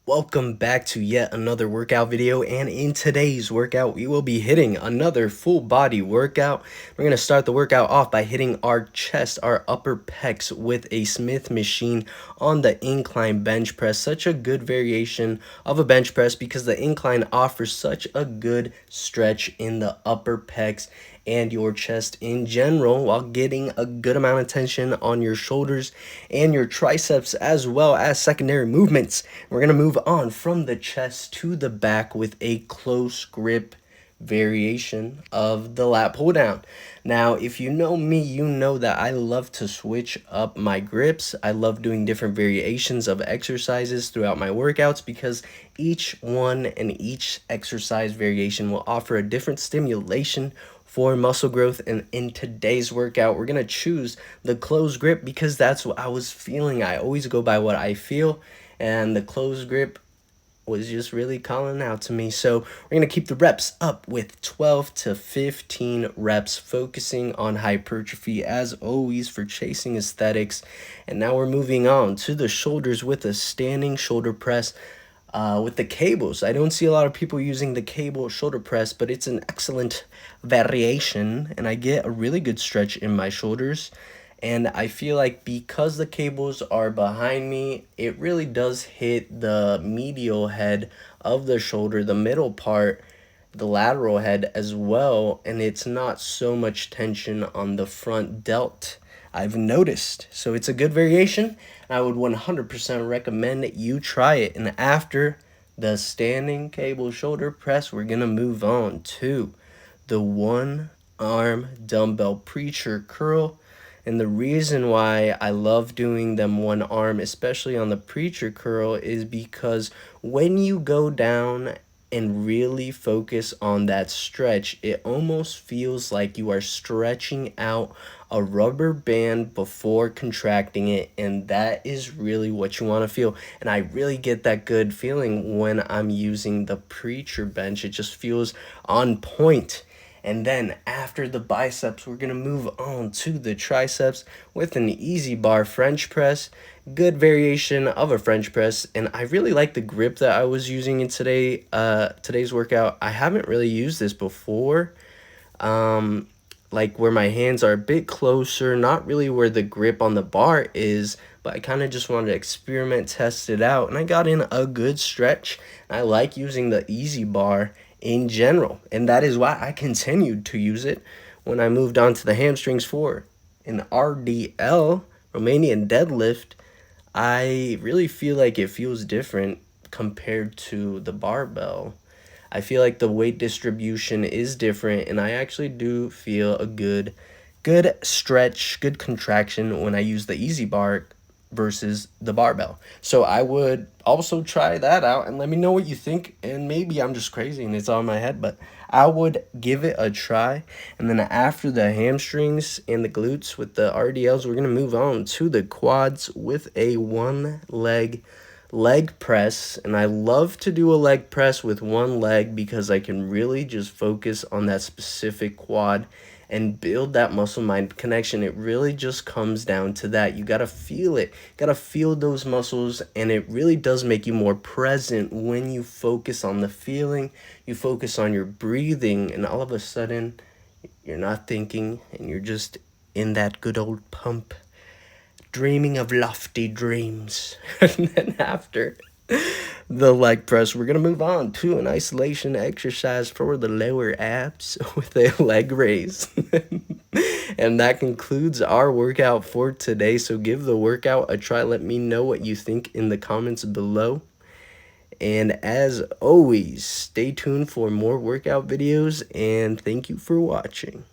Welcome back to yet another workout video, and in today's workout we will be hitting another full body workout. We're going to start the workout off by hitting our chest, our upper pecs with a Smith machine on the incline bench press. Such a good variation of a bench press because the incline offers such a good stretch in the upper pecs and your chest in general, while getting a good amount of tension on your shoulders and your triceps, as well as secondary movements. We're going to move on from the chest to the back with a close grip variation of the lat pull down. Now, if you know me, you know that I love to switch up my grips. I love doing different variations of exercises throughout my workouts because each one and each exercise variation will offer a different stimulation for muscle growth. And in today's workout, we're going to choose the close grip because that's what I was feeling. I always go by what I feel, and the close grip was just really calling out to me. So we're going to keep the reps up with 12 to 15 reps, focusing on hypertrophy as always for chasing aesthetics. And now we're moving on to the shoulders with a standing shoulder press with the cables. I don't see a lot of people using the cable shoulder press, but it's an excellent variation, and I get a really good stretch in my shoulders. And I feel like because the cables are behind me, it really does hit the medial head of the shoulder, the middle part, the lateral head as well, and it's not so much tension on the front delt, I've noticed. So it's a good variation. I would 100% recommend you try it. And after the standing cable shoulder press, we're going to move on to the one arm dumbbell preacher curl. And the reason why I love doing them one arm, especially on the preacher curl, is because when you go down and really focus on that stretch, it almost feels like you are stretching out a rubber band before contracting it, and that is really what you want to feel. And I really get that good feeling when I'm using the preacher bench. It just feels on point. And then after the biceps, we're going to move on to the triceps with an easy bar French press. Good variation of a French press, and I really like the grip that I was using in today's workout. I haven't really used this before, like where my hands are a bit closer, not really where the grip on the bar is, but I kind of just wanted to experiment, test it out, and I got in a good stretch. I like using the easy bar in general, and that is why I continued to use it when I moved on to the hamstrings for an RDL, Romanian deadlift. I really feel like it feels different compared to the barbell. I feel like the weight distribution is different, and I actually do feel a good stretch, good contraction when I use the easy bar versus the barbell. So I would also try that out and let me know what you think. And maybe I'm just crazy and it's all in my head, but I would give it a try. And then after the hamstrings and the glutes with the RDLs, we're going to move on to the quads with a one leg press. And I love to do a leg press with one leg because I can really just focus on that specific quad and build that muscle mind connection. It really just comes down to that. You gotta feel it, gotta feel those muscles, and it really does make you more present when you focus on the feeling, you focus on your breathing, and all of a sudden you're not thinking and you're just in that good old pump, dreaming of lofty dreams. And then after the leg press, we're going to move on to an isolation exercise for the lower abs with a leg raise. And that concludes our workout for today. So give the workout a try. Let me know what you think in the comments below. And as always, stay tuned for more workout videos, and thank you for watching.